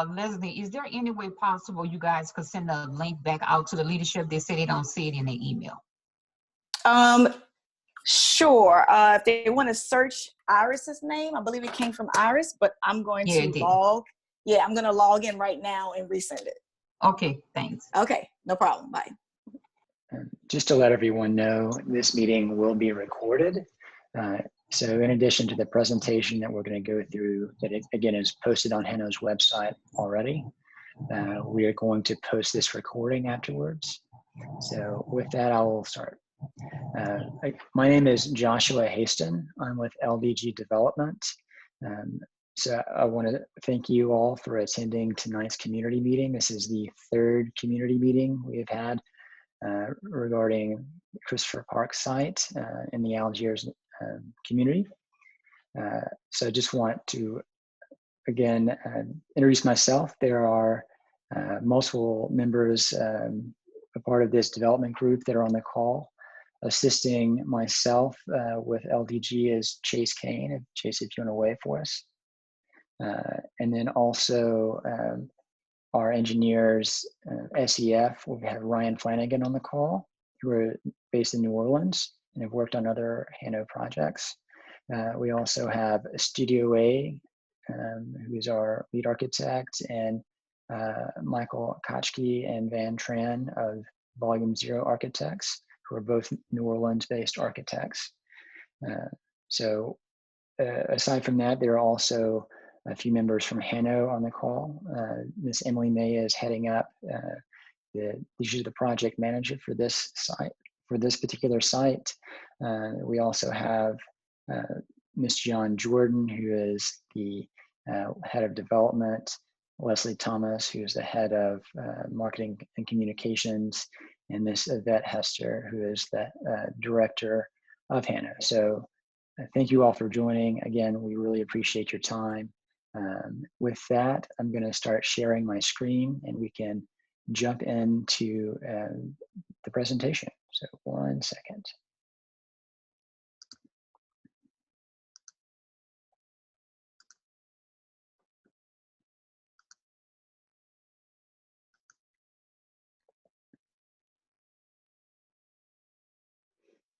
Leslie, is there any way possible you guys could send a link back out to the leadership? They say they don't see it in their email. Sure. If they want to search Iris's name, I believe it came from Iris, but I'm going to log. Yeah, I'm going to log in right now and resend it. Okay, thanks. Okay, no problem. Bye. Just to let everyone know, this meeting will be recorded. So in addition to the presentation that we're going to go through, that again is posted on Hanno's website already, we are going to post this recording afterwards. So with that, I will start. My name is Joshua Haston. I'm with LDG Development. So I want to thank you all for attending tonight's community meeting. This is the third community meeting we have had regarding Christopher Park site in the Algiers community. So I just want to, again, introduce myself. There are multiple members, a part of this development group that are on the call. Assisting myself with LDG is Chase Kane. Chase, if you want to wave for us. And then also our engineers, SEF, we have Ryan Flanagan on the call, who are based in New Orleans and have worked on other Hanno projects. We also have Studio A, who is our lead architect, and Michael Kochke and Van Tran of Volume Zero Architects, who are both New Orleans-based architects. So aside from that, there are also a few members from Hanno on the call. Miss Emily May is heading up she's the project manager for this site, for this particular site. We also have Miss John Jordan, who is the head of development, Leslie Thomas, who is the head of marketing and communications, and Miss Yvette Hester, who is the director of Hanno. So thank you all for joining. Again, we really appreciate your time. With that, I'm going to start sharing my screen and we can jump into the presentation. So 1 second.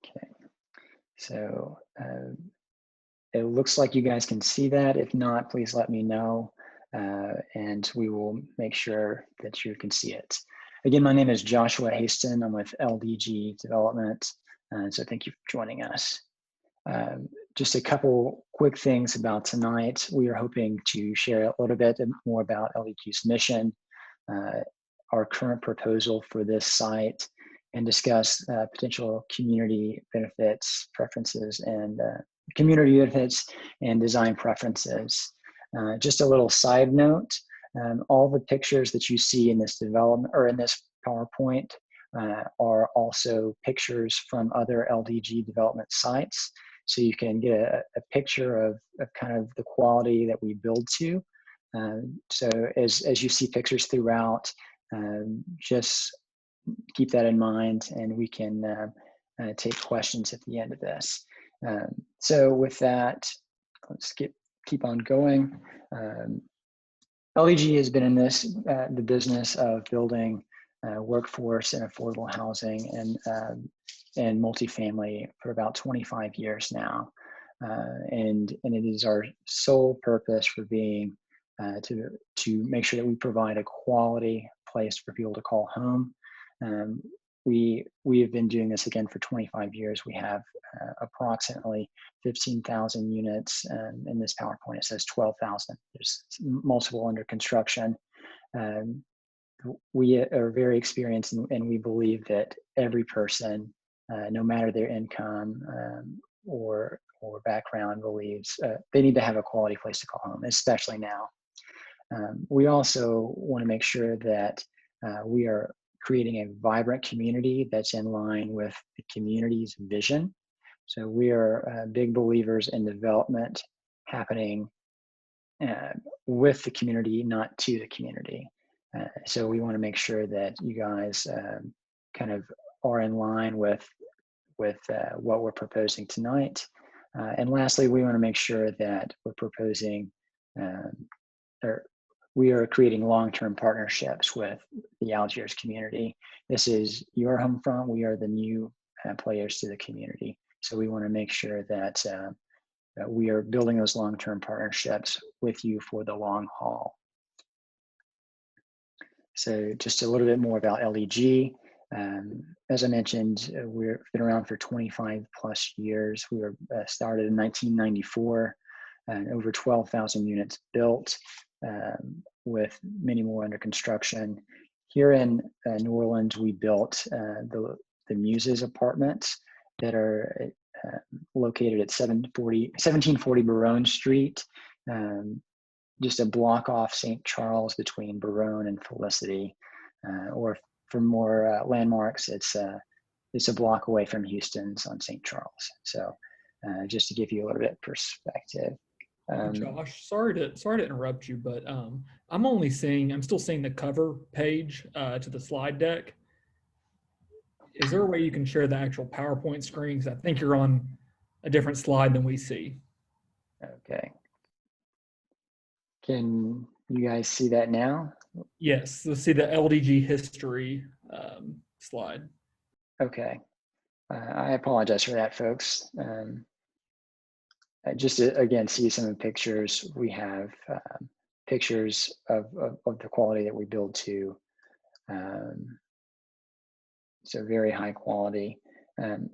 Okay, so it looks like you guys can see that. If not, please let me know, and we will make sure that you can see it. Again, my name is Joshua Haston. I'm with LDG Development, so thank you for joining us. Just a couple quick things about tonight. We are hoping to share a little bit more about LDG's mission, our current proposal for this site, and discuss potential community benefits, preferences, and community benefits and design preferences. Just a little side note, all the pictures that you see in this development or in this PowerPoint are also pictures from other LDG development sites. So you can get a picture of kind of the quality that we build to. So as you see pictures throughout, just keep that in mind, and we can take questions at the end of this. So with that, let's keep on going. LDG has been in the business of building workforce and affordable housing and multifamily for about 25 years now. And it is our sole purpose for being to make sure that we provide a quality place for people to call home. We have been doing this again for 25 years. We have approximately 15,000 units. In this PowerPoint, it says 12,000. There's multiple under construction. We are very experienced, and we believe that every person, no matter their income or background, believes they need to have a quality place to call home, especially now. We also want to make sure that we are creating a vibrant community that's in line with the community's vision. So we are big believers in development happening with the community, not to the community. So we want to make sure that you guys kind of are in line with what we're proposing tonight. And lastly, we want to make sure that we're proposing or we are creating long-term partnerships with the Algiers community. This is your home front. We are the new players to the community. So we want to make sure that, that we are building those long-term partnerships with you for the long haul. So just a little bit more about LDG. As I mentioned, we've been around for 25 plus years. We were started in 1994, over 12,000 units built, with many more under construction. Here in New Orleans, we built the Muses apartments that are located at 1740 Baronne Street, just a block off St. Charles between Baronne and Felicity. Or for more landmarks, it's a block away from Houston's on St. Charles. So just to give you a little bit of perspective. Josh, sorry to interrupt you, but I'm still seeing the cover page to the slide deck. Is there a way you can share the actual PowerPoint screen? Because I think you're on a different slide than we see. Okay. Can you guys see that now? Yes, let's see the LDG history slide. Okay. I apologize for that, folks. Just to, again, see some of the pictures. We have pictures of the quality that we build to. So very high quality. And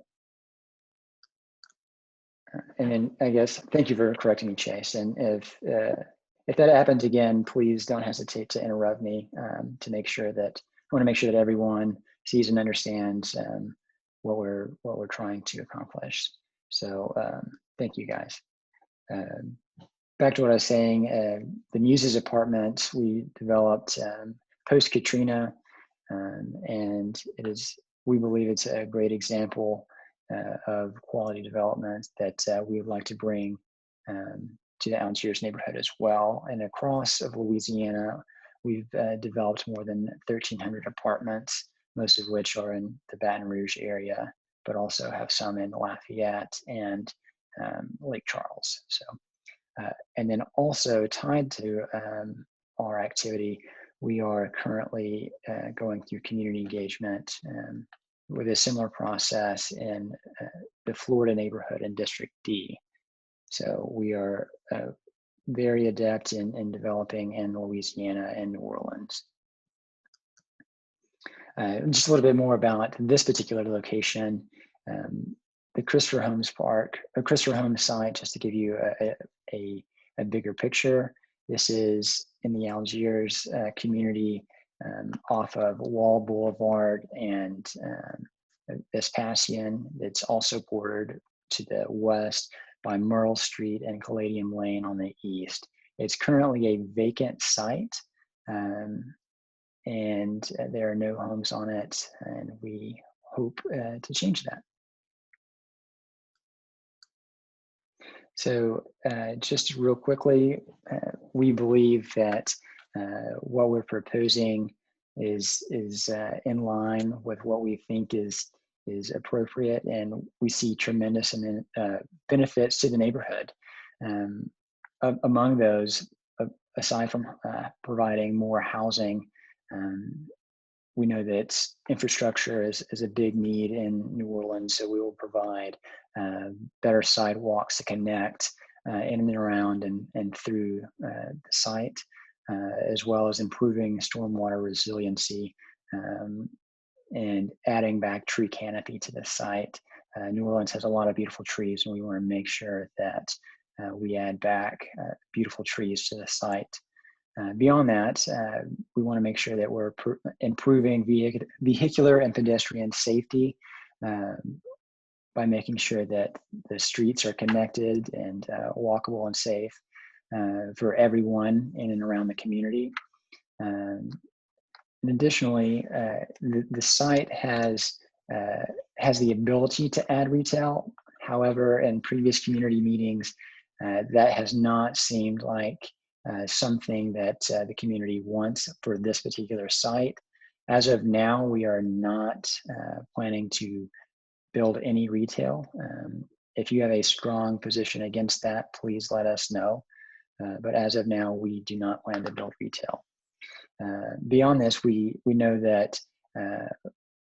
then I guess, thank you for correcting me, Chase. And if that happens again, please don't hesitate to interrupt me to make sure that, I want to make sure that everyone sees and understands what we're trying to accomplish. So thank you guys. Back to what I was saying, the Muses apartments we developed post-Katrina, and we believe it's a great example of quality development that we would like to bring to the Algiers neighborhood as well. And across of Louisiana, we've developed more than 1,300 apartments, most of which are in the Baton Rouge area, but also have some in Lafayette and Lake Charles. So, and then also tied to our activity, we are currently going through community engagement with a similar process in the Florida neighborhood in District D. So we are very adept in developing in Louisiana and New Orleans. Just a little bit more about this particular location. The Christopher Holmes site, just to give you a bigger picture. This is in the Algiers community off of Wall Boulevard and Vespasian. It's also bordered to the west by Merle Street and Caladium Lane on the east. It's currently a vacant site, and there are no homes on it, and we hope to change that. So just real quickly, we believe that what we're proposing is in line with what we think is appropriate, and we see tremendous benefits to the neighborhood. Among those, aside from providing more housing, we know that infrastructure is a big need in New Orleans, so we will provide better sidewalks to connect in and around and through the site, as well as improving stormwater resiliency and adding back tree canopy to the site. New Orleans has a lot of beautiful trees, and we want to make sure that we add back beautiful trees to the site. Beyond that, we want to make sure that we're improving vehicular and pedestrian safety by making sure that the streets are connected and walkable and safe for everyone in and around the community. And additionally, the site has the ability to add retail. However, in previous community meetings, that has not seemed like something that the community wants for this particular site. As of now, we are not planning to build any retail. If you have a strong position against that, please let us know. but as of now, we do not plan to build retail. Beyond this, we know that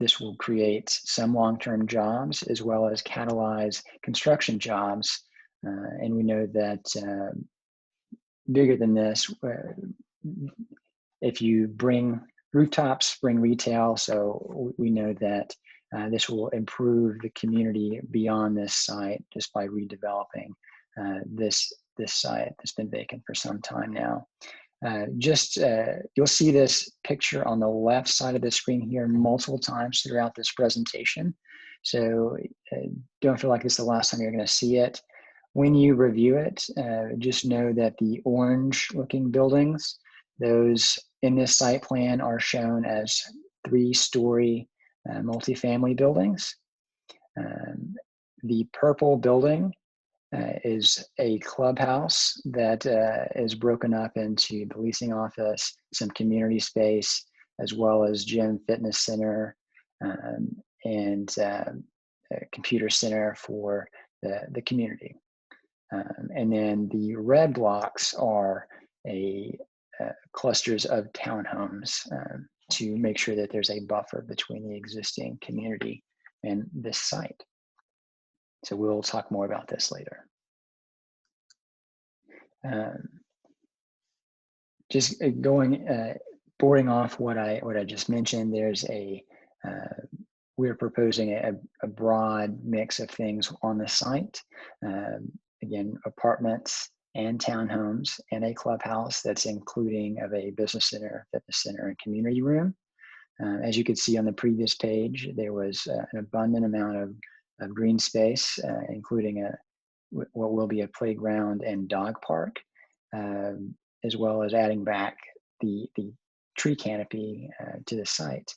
this will create some long-term jobs as well as catalyze construction jobs. And we know that bigger than this, if you bring rooftops, bring retail. So we know that this will improve the community beyond this site just by redeveloping this site that's been vacant for some time now. You'll see this picture on the left side of the screen here multiple times throughout this presentation. So don't feel like this is the last time you're going to see it. When you review it, just know that the orange looking buildings, those in this site plan are shown as 3-story multifamily buildings. The purple building is a clubhouse that is broken up into the leasing office, some community space, as well as gym, fitness center, and a computer center for the community. And then the red blocks are clusters of townhomes to make sure that there's a buffer between the existing community and this site. So we'll talk more about this later. Just boarding off what I just mentioned, there's we're proposing a broad mix of things on the site. Again, apartments and townhomes and a clubhouse that's including of a business center, fitness center, and community room. As you could see on the previous page, there was an abundant amount of green space, including what will be a playground and dog park, as well as adding back the tree canopy to the site.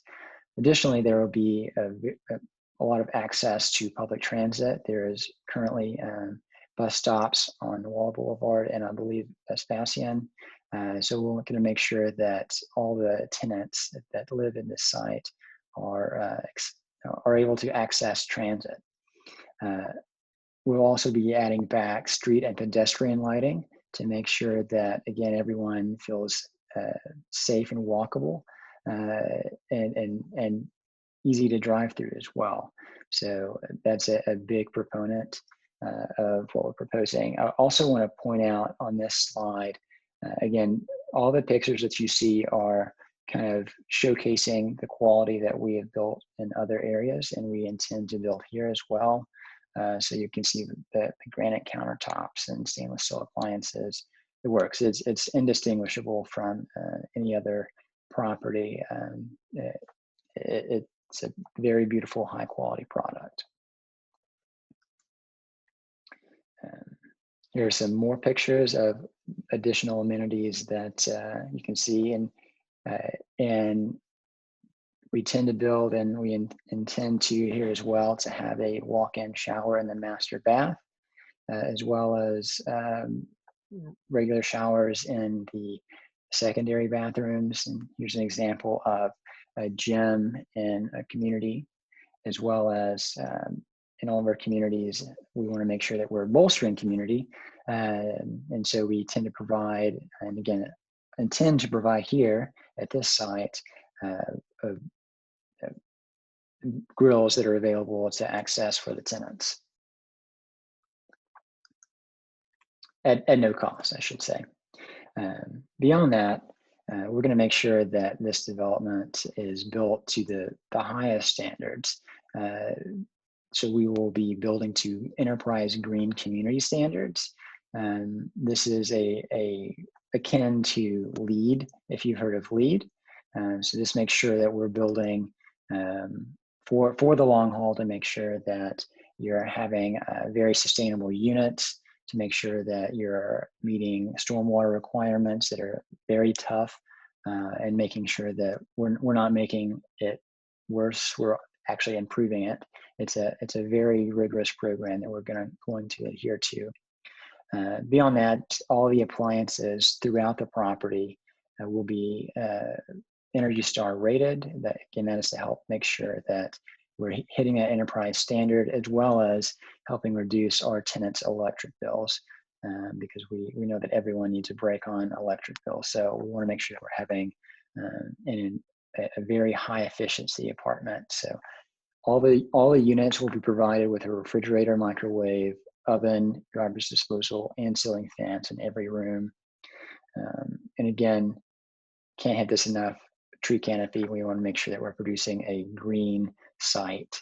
Additionally, there will be a lot of access to public transit. There is currently bus stops on Wall Boulevard and I believe Vespasian. So we're going to make sure that all the tenants that live in this site are able to access transit. We'll also be adding back street and pedestrian lighting to make sure that, again, everyone feels safe and walkable and easy to drive through as well. So that's a big proponent of what we're proposing. I also want to point out on this slide, again, all the pictures that you see are kind of showcasing the quality that we have built in other areas, and we intend to build here as well. So you can see the granite countertops and stainless steel appliances. It works. It's indistinguishable from any other property. It's a very beautiful, high quality product. Here are some more pictures of additional amenities that you can see, and we tend to build, and we intend to here as well to have a walk-in shower in the master bath, as well as regular showers in the secondary bathrooms. And here's an example of a gym in a community, as well as in all of our communities, we want to make sure that we're bolstering community. And so we tend to provide, and again, intend to provide here at this site, grills that are available to access for the tenants at no cost, I should say. Beyond that, we're going to make sure that this development is built to the highest standards. So we will be building to enterprise green community standards. This is akin to LEED, if you've heard of LEED. So this makes sure that we're building for the long haul, to make sure that you're having very sustainable units, to make sure that you're meeting stormwater requirements that are very tough, and making sure that we're not making it worse, we're actually improving it. It's a very rigorous program that we're going to adhere to. Beyond that, all the appliances throughout the property will be Energy Star rated. That is to help make sure that we're hitting that enterprise standard, as well as helping reduce our tenants' electric bills. because we know that everyone needs a break on electric bills. So we want to make sure that we're having a very high efficiency apartment. So all the units will be provided with a refrigerator, microwave, oven, garbage disposal, and ceiling fans in every room. And again, can't hit this enough, tree canopy. We want to make sure that we're producing a green site,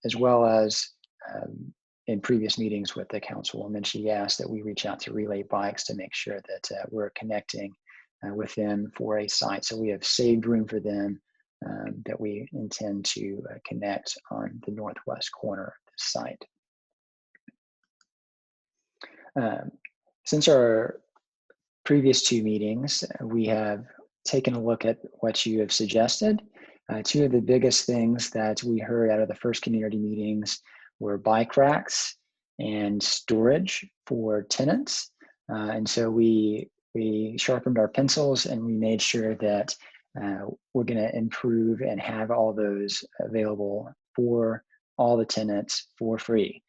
as well as in previous meetings with the councilwoman, she asked that we reach out to Relay Bikes to make sure that we're connecting with them for a site. So we have saved room for them that we intend to connect on the northwest corner of the site. Since our previous two meetings, we have taken a look at what you have suggested. Two of the biggest things that we heard out of the first community meetings were bike racks and storage for tenants. And so we sharpened our pencils and we made sure that we're going to improve and have all those available for all the tenants for free.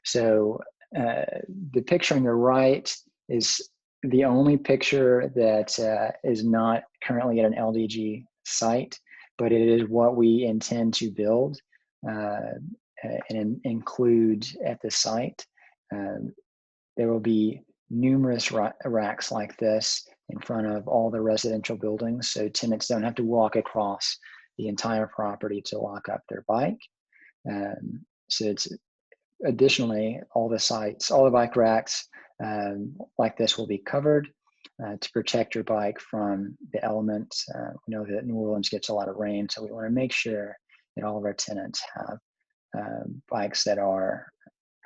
So the picture on your right is the only picture that is not currently at an LDG site, but it is what we intend to build and include at the site. There will be numerous racks like this in front of all the residential buildings, so tenants don't have to walk across the entire property to lock up their bike. So it's additionally, all the bike racks like this will be covered to protect your bike from the elements. We know that New Orleans gets a lot of rain, so we want to make sure that all of our tenants have bikes that are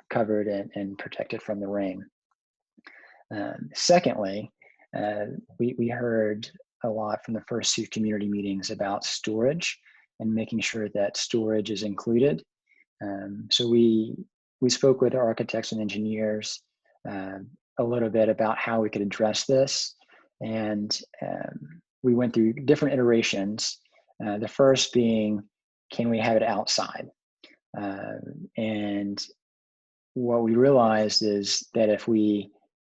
covered and protected from the rain. Secondly, we heard a lot from the first two community meetings about storage and making sure that storage is included. So we spoke with our architects and engineers a little bit about how we could address this. And we went through different iterations. The first being, can we have it outside? And what we realized is that if we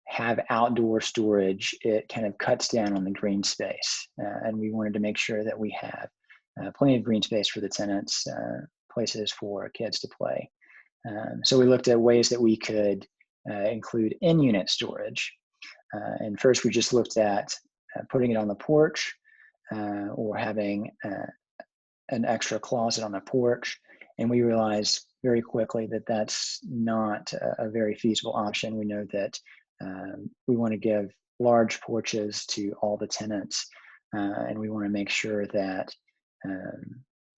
have outdoor storage, it kind of cuts down on the green space. And we wanted to make sure that we have plenty of green space for the tenants, places for kids to play. So we looked at ways that we could include in-unit storage. And first we just looked at putting it on the porch or having an extra closet on the porch. And we realized very quickly that that's not a very feasible option. We know that we want to give large porches to all the tenants, and we want to make sure that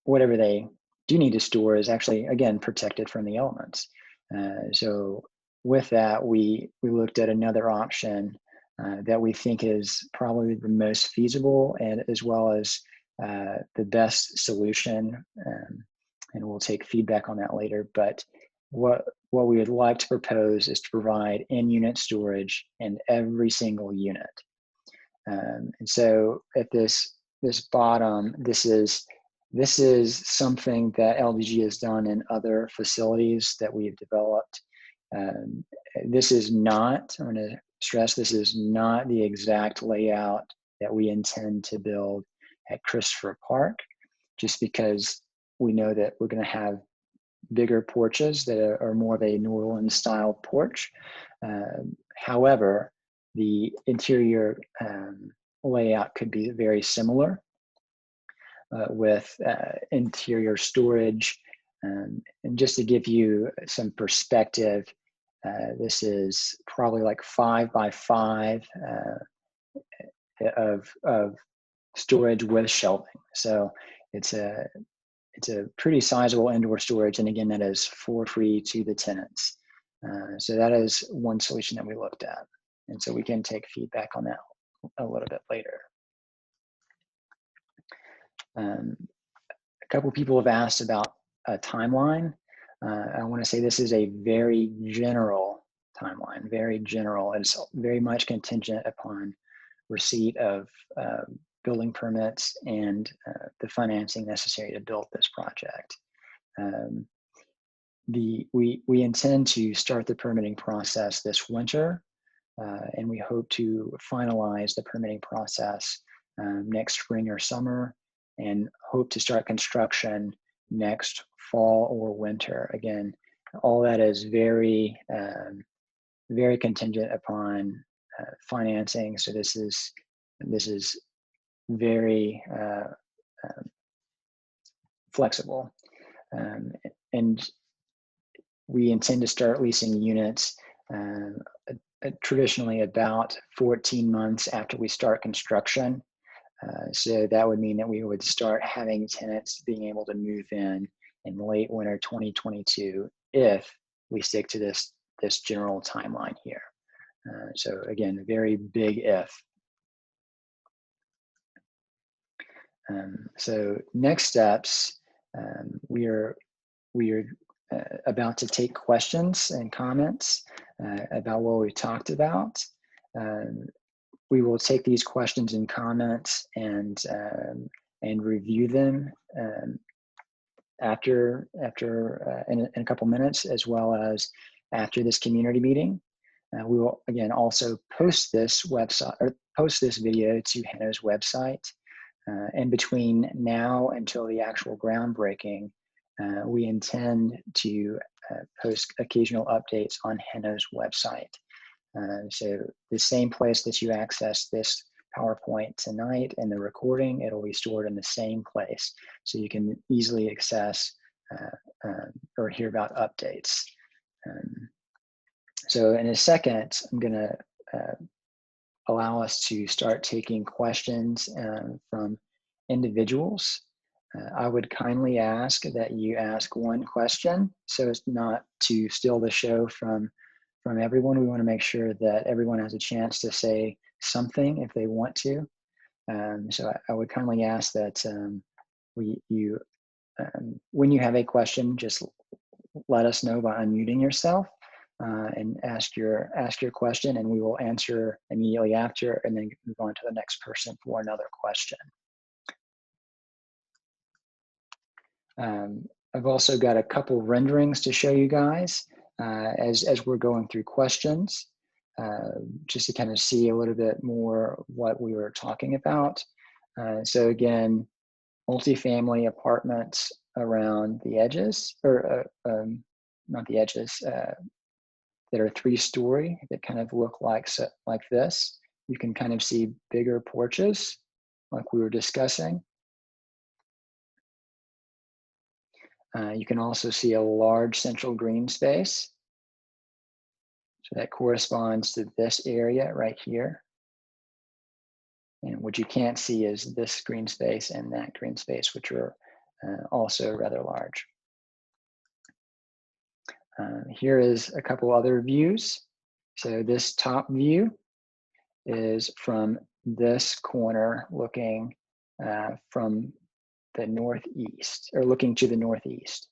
whatever they do need to store is actually, again, protected from the elements. So with that, we looked at another option that we think is probably the most feasible and as well as the best solution. And we'll take feedback on that later. But what we would like to propose is to provide in-unit storage in every single unit. And so at this bottom, this is something that LDG has done in other facilities that we've developed. This is not, I'm going to stress, this is not the exact layout that we intend to build at Christopher Park, just because we know that we're going to have bigger porches that are more of a New Orleans style porch. However, the interior layout could be very similar with interior storage. And just to give you some perspective, this is probably like 5 by 5 of storage with shelving. So it's a pretty sizable indoor storage, and again, that is for free to the tenants. So that is one solution that we looked at, and so we can take feedback on that a little bit later. A couple people have asked about a timeline. I want to say this is a very general timeline, very general. It's very much contingent upon receipt of building permits and the financing necessary to build this project. we intend to start the permitting process this winter, and we hope to finalize the permitting process next spring or summer, and hope to start construction next fall or winter. Again, all that is very, very contingent upon financing. So this is very flexible, and we intend to start leasing units traditionally about 14 months after we start construction. So that would mean that we would start having tenants being able to move in late winter 2022 if we stick to this general timeline here. So again, a very big if. So next steps, we are about to take questions and comments about what we talked about. We will take these questions and comments and review them after in a couple minutes, as well as after this community meeting. We will again also post this video to Hanno's website. And between now until the actual groundbreaking, we intend to post occasional updates on Hanno's website. So the same place that you access this PowerPoint tonight and the recording, it'll be stored in the same place, so you can easily access or hear about updates. So in a second, I'm going to allow us to start taking questions from individuals. I would kindly ask that you ask one question so as not to steal the show from everyone. We want to make sure that everyone has a chance to say something if they want to. So I would kindly ask that when you have a question, just let us know by unmuting yourself and ask your question, and we will answer immediately after, and then move on to the next person for another question. I've also got a couple renderings to show you guys as we're going through questions, just to kind of see a little bit more what we were talking about. So again, multifamily apartments around the edges, or not the edges, that are 3-story, that kind of look like this. You can kind of see bigger porches like we were discussing. You can also see a large central green space. So that corresponds to this area right here. And what you can't see is this green space and that green space, which are also rather large. Here is a couple other views. So this top view is from this corner, looking from the northeast, or looking to the northeast.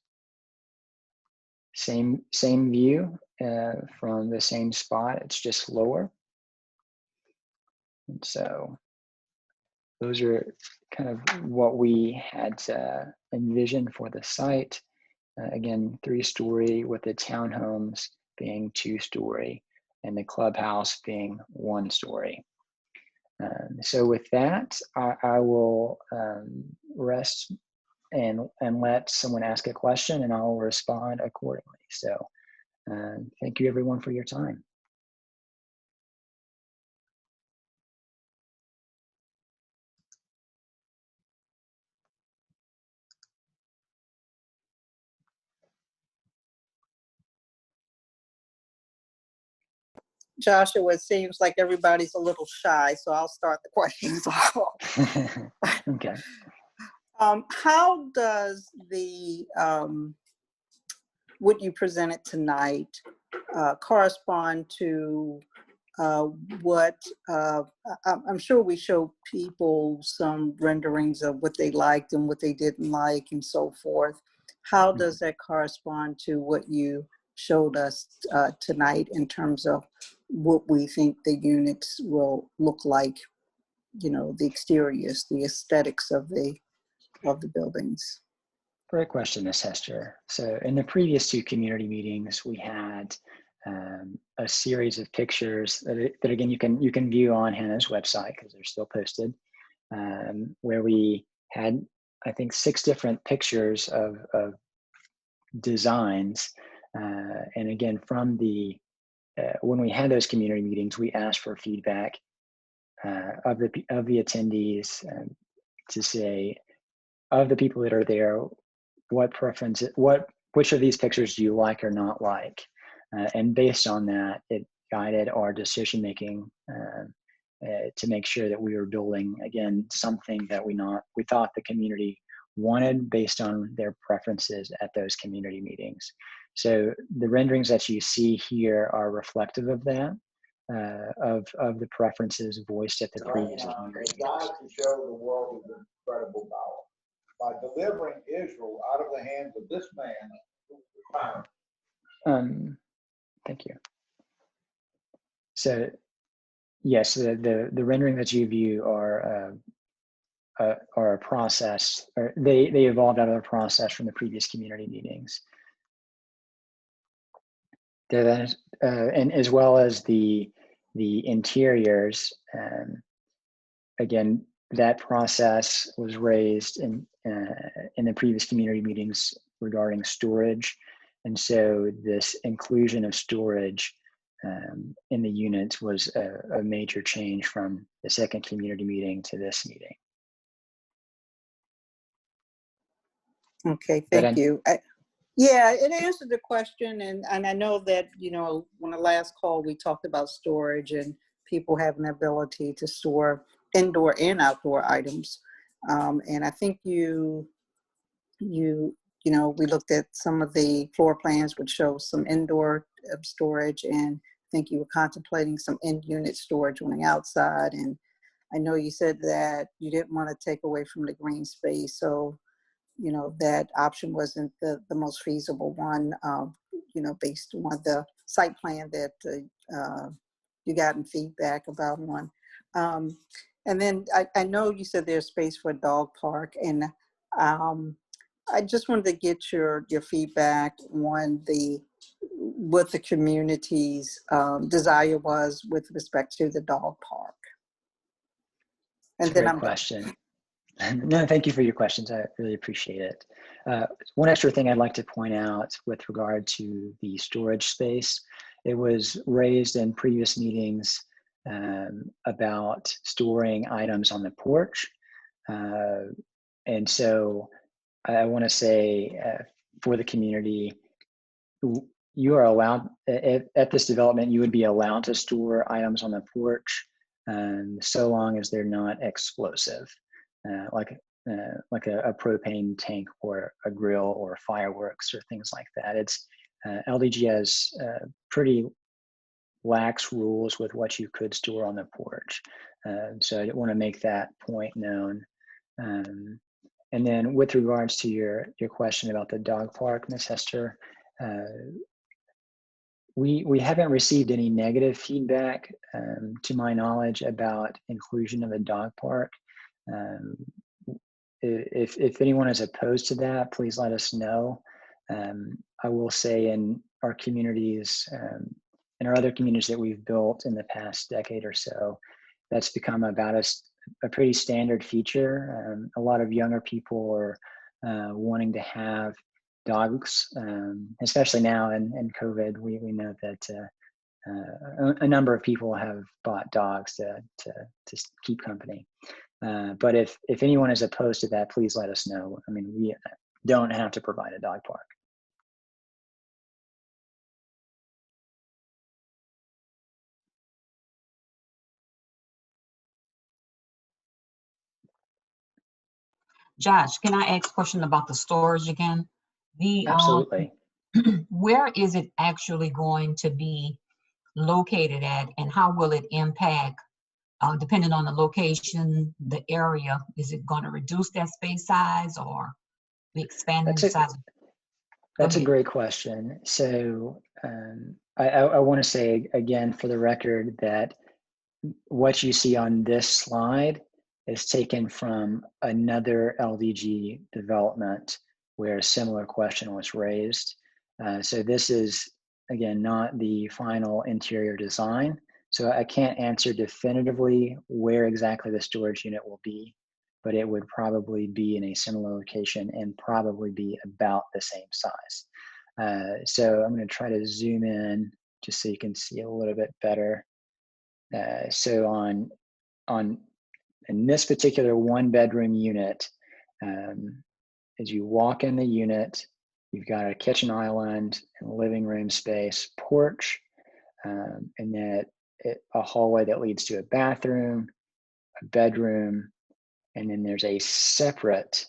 Same view from the same spot, it's just lower. And so those are kind of what we had envisioned for the site. Again, 3-story, with the townhomes being 2-story and the clubhouse being 1-story. So with that, I will rest and let someone ask a question, and I'll respond accordingly. So thank you everyone for your time. Joshua, it seems like everybody's a little shy, so I'll start the questions off. Okay. How does the what you presented tonight correspond to what I'm sure we showed people some renderings of what they liked and what they didn't like and so forth. How does that correspond to what you showed us tonight in terms of what we think the units will look like, you know, the exteriors, the aesthetics of the buildings? Great question, Ms. Hester. So in the previous two community meetings, we had a series of pictures that again, you can view on Hannah's website because they're still posted, where we had, I think, 6 different pictures of designs. And again, from the, when we had those community meetings, we asked for feedback of the attendees to say, of the people that are there, which of these pictures do you like or not like? And based on that, it guided our decision making to make sure that we were building, again, something that we thought the community wanted based on their preferences at those community meetings. So the renderings that you see here are reflective of that, of the preferences voiced at the previous community God to show the world his incredible power by delivering Israel out of the hands of this man who was the tyrant. Thank you. So yes, the rendering that you view are a process, or they evolved out of a process from the previous community meetings. And as well as the interiors, again, that process was raised in the previous community meetings regarding storage. And so this inclusion of storage in the units was a major change from the second community meeting to this meeting. Okay, thank you. Yeah, it answered the question, and I know that, you know, on the last call we talked about storage and people having the ability to store indoor and outdoor items, and I think you know, we looked at some of the floor plans which show some indoor storage, and I think you were contemplating some in-unit storage on the outside. And I know you said that you didn't want to take away from the green space, so you know that option wasn't the most feasible one, you know, based on the site plan that you gotten feedback about one. And then I know you said there's space for a dog park, and I just wanted to get your feedback on what the community's desire was with respect to the dog park. And That's a then great question. No, thank you for your questions. I really appreciate it. One extra thing I'd like to point out with regard to the storage space, it was raised in previous meetings about storing items on the porch. And so I want to say for the community, you are allowed, at this development, you would be allowed to store items on the porch so long as they're not explosive. Like a propane tank or a grill or fireworks or things like that. It's LDG has pretty lax rules with what you could store on the porch. So I want to make that point known. And then with regards to your question about the dog park, Ms. Hester, we haven't received any negative feedback to my knowledge about inclusion of a dog park. If anyone is opposed to that, please let us know. I will say in our communities, in our other communities that we've built in the past decade or so, that's become about a pretty standard feature. A lot of younger people are wanting to have dogs, especially now in COVID. We know that a number of people have bought dogs to keep company. But if anyone is opposed to that, please let us know. I mean, we don't have to provide a dog park. Josh, can I ask a question about the storage again? Absolutely. Where is it actually going to be located at, and how will it impact, depending on the location, the area? Is it going to reduce that space size or be expanding the size? That's a great question. So I want to say again for the record that what you see on this slide is taken from another LDG development where a similar question was raised. So this is, again, not the final interior design. So I can't answer definitively where exactly the storage unit will be, but it would probably be in a similar location and probably be about the same size. So I'm going to try to zoom in just so you can see a little bit better. So in this particular 1-bedroom unit, as you walk in the unit, you've got a kitchen island, and living room space, porch, and then a hallway that leads to a bathroom, a bedroom, and then there's a separate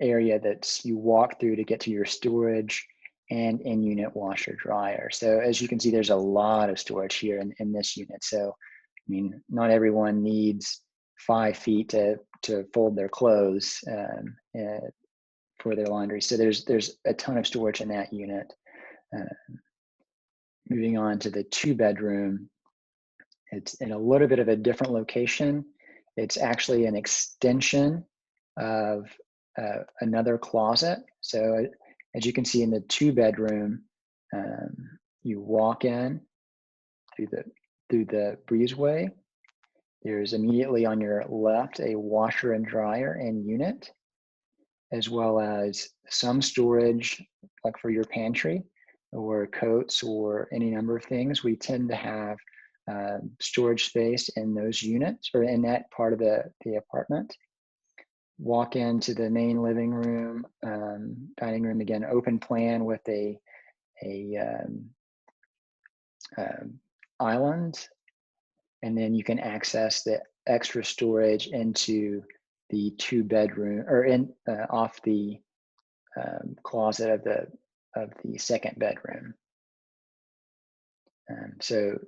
area that you walk through to get to your storage and in-unit washer dryer. So as you can see, there's a lot of storage here in this unit. So, I mean, not everyone needs 5 feet to fold their clothes for their laundry. So there's a ton of storage in that unit. Moving on to the 2-bedroom, it's in a little bit of a different location. It's actually an extension of another closet. So as you can see in the 2-bedroom, you walk in through the breezeway. There's immediately on your left a washer and dryer and unit, as well as some storage like for your pantry or coats or any number of things. We tend to have storage space in those units or in that part of the apartment. Walk into the main living room, dining room, again, open plan with a island, and then you can access the extra storage into the 2-bedroom or in off the closet of the 2nd bedroom. So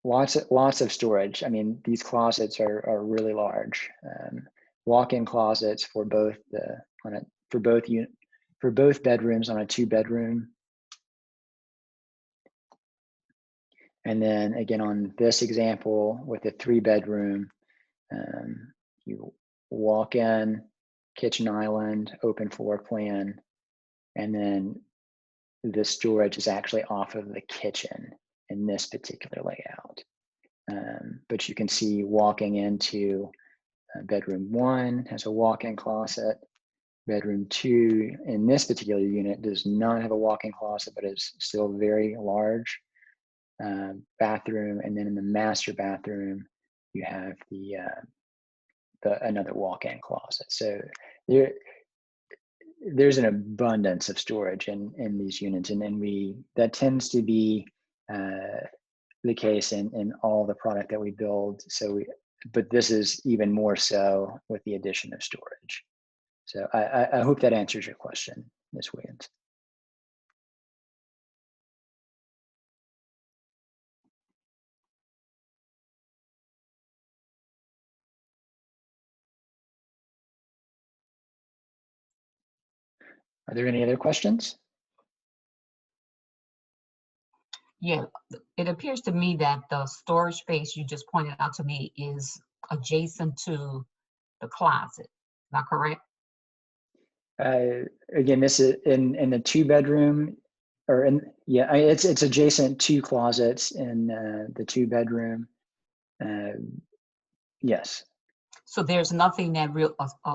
lots of storage. I mean, these closets are really large. Walk-in closets for both bedrooms on a 2-bedroom. And then again, on this example with a 3-bedroom, you walk in, kitchen island, open floor plan, and then the storage is actually off of the kitchen in this particular layout. But you can see walking into bedroom 1 has a walk-in closet. Bedroom 2 in this particular unit does not have a walk-in closet, but is still very large. Bathroom, and then in the master bathroom, you have another walk-in closet. So there's an abundance of storage in these units, and then that tends to be the case in all the product that we build. But this is even more so with the addition of storage. So I hope that answers your question, Ms. Williams. Are there any other questions? Yeah, it appears to me that the storage space you just pointed out to me is adjacent to the closet. Is that correct? Again, this is in the 2-bedroom, or it's adjacent to closets in the 2-bedroom. Yes. So there's nothing that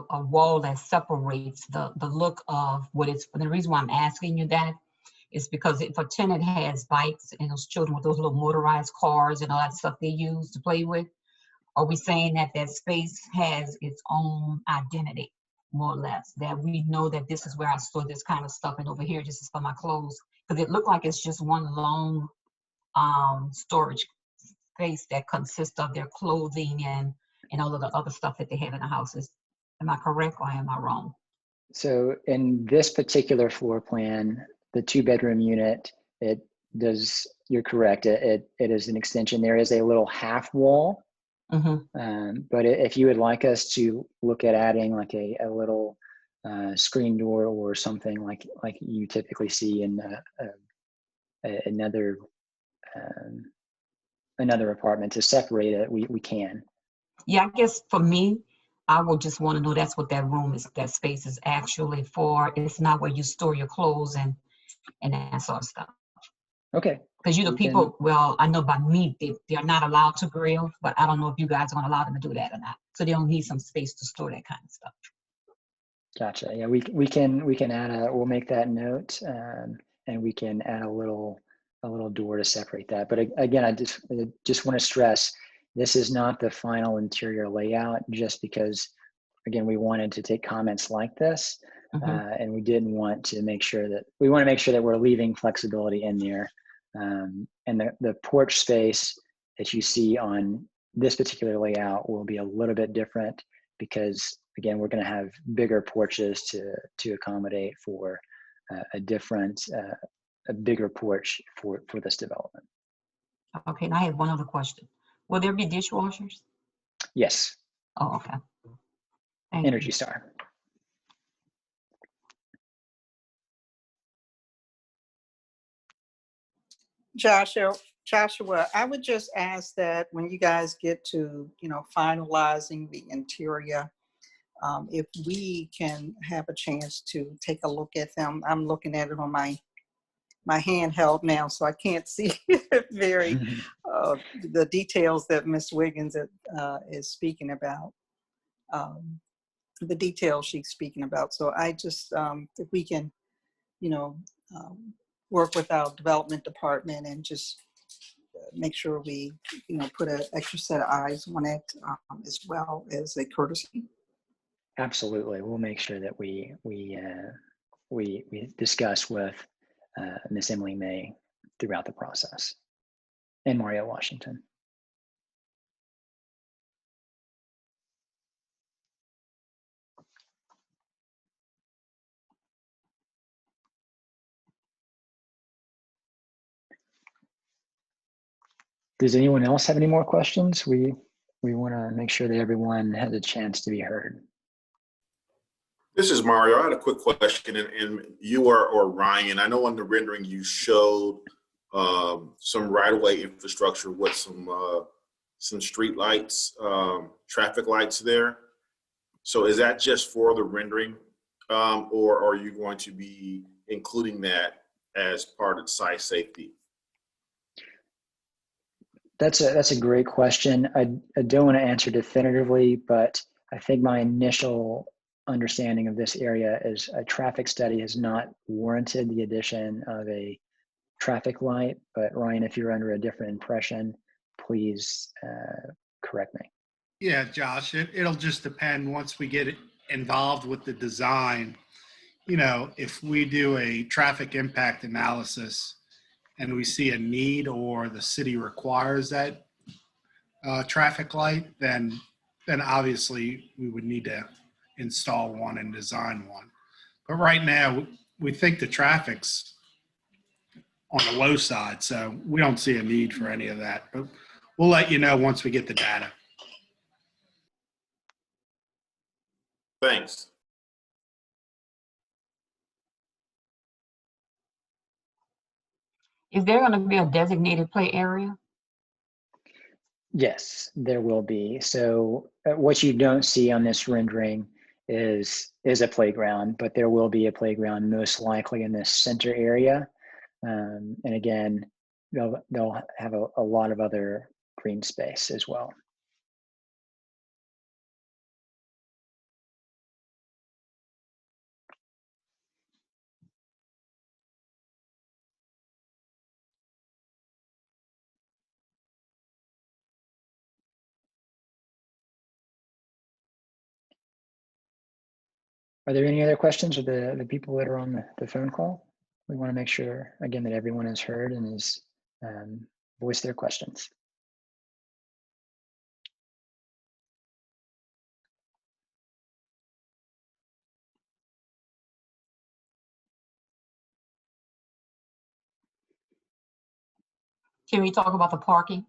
a wall that separates the look of what it's. The reason why I'm asking you that is because if a tenant has bikes and those children with those little motorized cars and all that stuff they use to play with, are we saying that that space has its own identity, more or less, that we know that this is where I store this kind of stuff and over here this is for my clothes? Because it looked like it's just one long storage space that consists of their clothing and all of the other stuff that they have in the houses. Am I correct or am I wrong? So in this particular floor plan, the 2-bedroom unit, you're correct, it is an extension. There is a little half wall, but if you would like us to look at adding like a little screen door or something like you typically see in another apartment to separate it, we can. Yeah, I guess for me, I will just want to know that's what that room is, that space is actually for. It's not where you store your clothes and that sort of stuff. Okay. Because you know, people, well, I know by meat, they are not allowed to grill, but I don't know if you guys are going to allow them to do that or not. So they don't need some space to store that kind of stuff. Gotcha. Yeah, we can add we'll make that note, and we can add a little door to separate that. But again, I just want to stress, this is not the final interior layout, just because, again, we wanted to take comments like this, and we didn't want to make sure that we're leaving flexibility in there. And the porch space that you see on this particular layout will be a little bit different, because again, we're going to have bigger porches to accommodate for a bigger porch for this development. Okay, and I have one other question. Will there be dishwashers? Yes. Oh, okay. Thank Energy you. Star. Joshua, I would just ask that when you guys get to, finalizing the interior, if we can have a chance to take a look at them. I'm looking at it on my handheld now, so I can't see very the details that Ms. Wiggins is speaking about. The details she's speaking about. So I just, if we can, work with our development department and just make sure we, put an extra set of eyes on it, as well as a courtesy. Absolutely, we'll make sure that we discuss with Miss Emily May throughout the process, and Mario Washington. Does anyone else have any more questions? We want to make sure that everyone has a chance to be heard. This is Mario. I had a quick question, and you or Ryan, I know on the rendering you showed some right-of-way infrastructure with some street lights, traffic lights there. So is that just for the rendering, or are you going to be including that as part of site safety? That's a great question. I don't want to answer definitively, but I think my initial understanding of this area is a traffic study has not warranted the addition of a traffic light. But Ryan, if you're under a different impression, please correct me. Yeah, Josh, it'll just depend once we get involved with the design. If we do a traffic impact analysis and we see a need or the city requires that traffic light, then obviously we would need to install one and design one. But right now, we think the traffic's on the low side, so we don't see a need for any of that. But we'll let you know once we get the data. Thanks. Is there going to be a designated play area? Yes, there will be. So what you don't see on this rendering is a playground, but there will be a playground most likely in this center area. And again, they'll have a lot of other green space as well. Are there any other questions of the people that are on the phone call? We want to make sure, again, that everyone is heard and is voice their questions. Can we talk about the parking?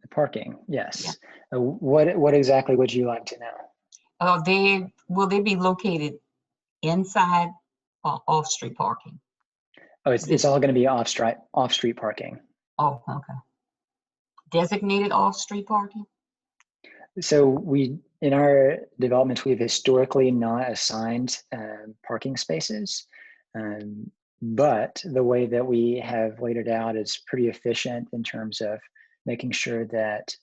The parking, yes. Yeah. What exactly would you like to know? Will they be located inside or off-street parking? Oh, it's all going to be off-street parking. Oh, okay. Designated off-street parking? So we in our developments, we've historically not assigned parking spaces. But the way that we have laid it out is pretty efficient in terms of making sure that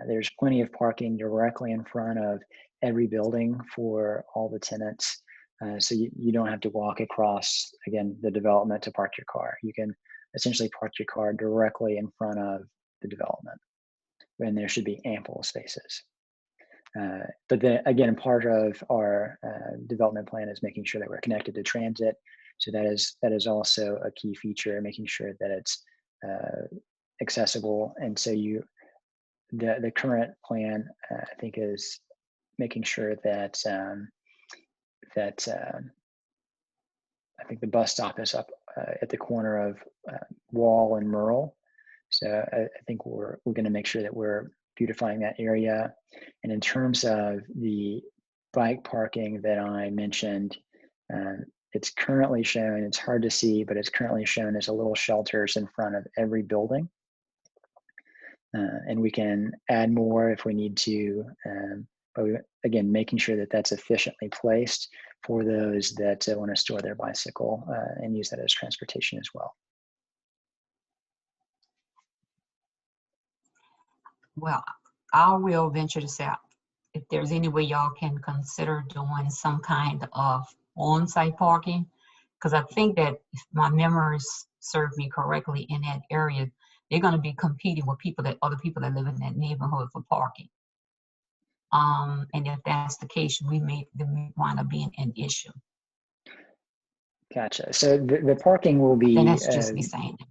there's plenty of parking directly in front of every building for all the tenants. So you don't have to walk across, again, the development to park your car. You can essentially park your car directly in front of the development, and there should be ample spaces. But then again, part of our development plan is making sure that we're connected to transit. So that is also a key feature, making sure that it's accessible. And so the current plan, I think, is making sure that I think the bus stop is up at the corner of Wall and Merle. So I think we're going to make sure that we're beautifying that area. And in terms of the bike parking that I mentioned, it's currently shown, it's hard to see, but it's currently shown as a little shelters in front of every building. And we can add more if we need to, but again, making sure that that's efficiently placed for those that want to store their bicycle and use that as transportation as well. Well, I will venture to say, if there's any way y'all can consider doing some kind of on-site parking, because I think that if my memories serve me correctly, in that area, they're going to be competing with other people that live in that neighborhood for parking. And if that's the case, we may wind up being an issue. Gotcha. So the parking will be. And that's just me saying it.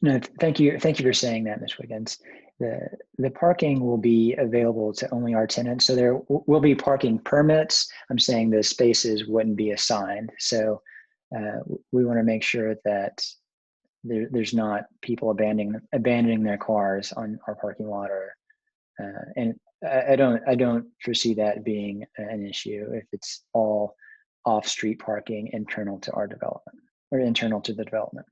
No, thank you for saying that, Ms. Wiggins. The parking will be available to only our tenants. So there will be parking permits. I'm saying the spaces wouldn't be assigned. So we want to make sure that there's not people abandoning their cars on our parking lot, and I don't foresee that being an issue if it's all off-street parking internal to our development or internal to the development.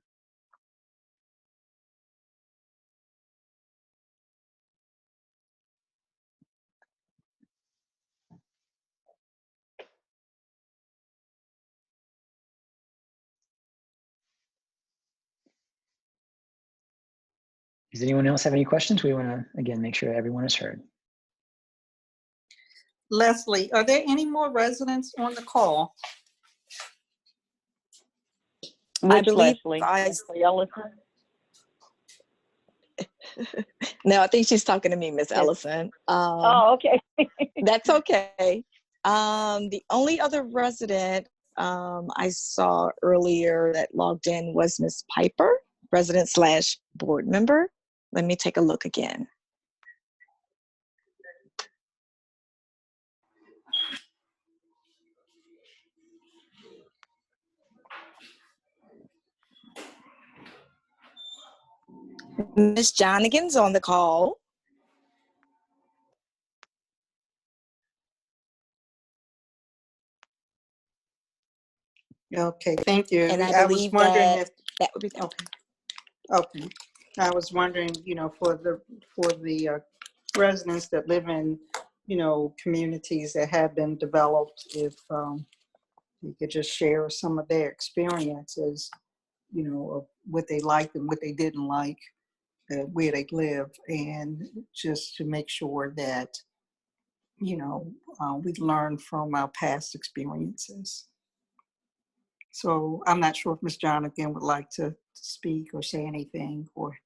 Does anyone else have any questions? We want to, again, make sure everyone is heard. Leslie, are there any more residents on the call? I believe Leslie Ellison. No, I think she's talking to me, Miss Ellison. Oh, okay. That's okay. The only other resident I saw earlier that logged in was Miss Piper, resident / board member. Let me take a look again. Miss Jonigan's on the call. Okay, thank you. And I was wondering if that would be okay. I was wondering, for the residents that live in, communities that have been developed, if you could just share some of their experiences, of what they liked and what they didn't like, where they live, and just to make sure that, we learn from our past experiences. So I'm not sure if Ms. Jonigan would like to speak or say anything, or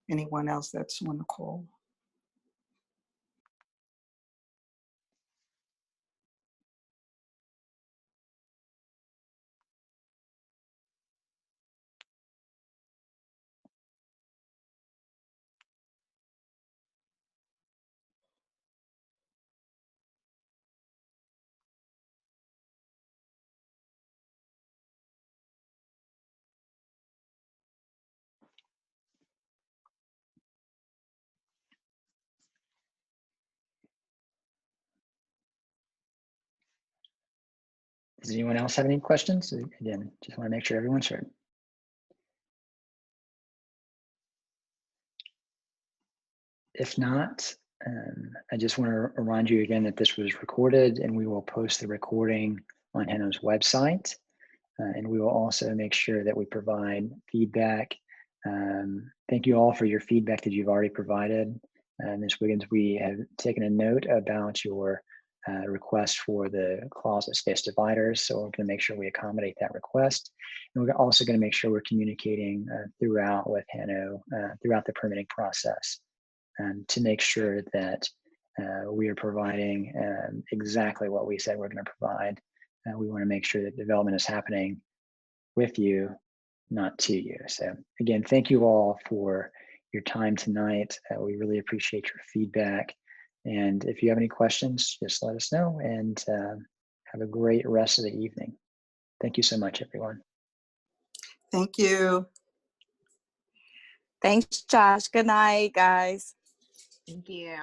anyone else that's on the call. Does anyone else have any questions? Again, just want to make sure everyone's heard. If not, I just want to remind you again that this was recorded, and we will post the recording on Hano's website. And we will also make sure that we provide feedback. Thank you all for your feedback that you've already provided. Ms. Wiggins, we have taken a note about your request for the closet space dividers, so we're going to make sure we accommodate that request. And we're also going to make sure we're communicating throughout with Hano, throughout the permitting process, to make sure that we are providing exactly what we said we're going to provide. We want to make sure that development is happening with you, not to you. So again, thank you all for your time tonight. We really appreciate your feedback. And if you have any questions, just let us know, and have a great rest of the evening. Thank you so much, everyone. Thank you. Thanks, Josh. Good night, guys. Thank you.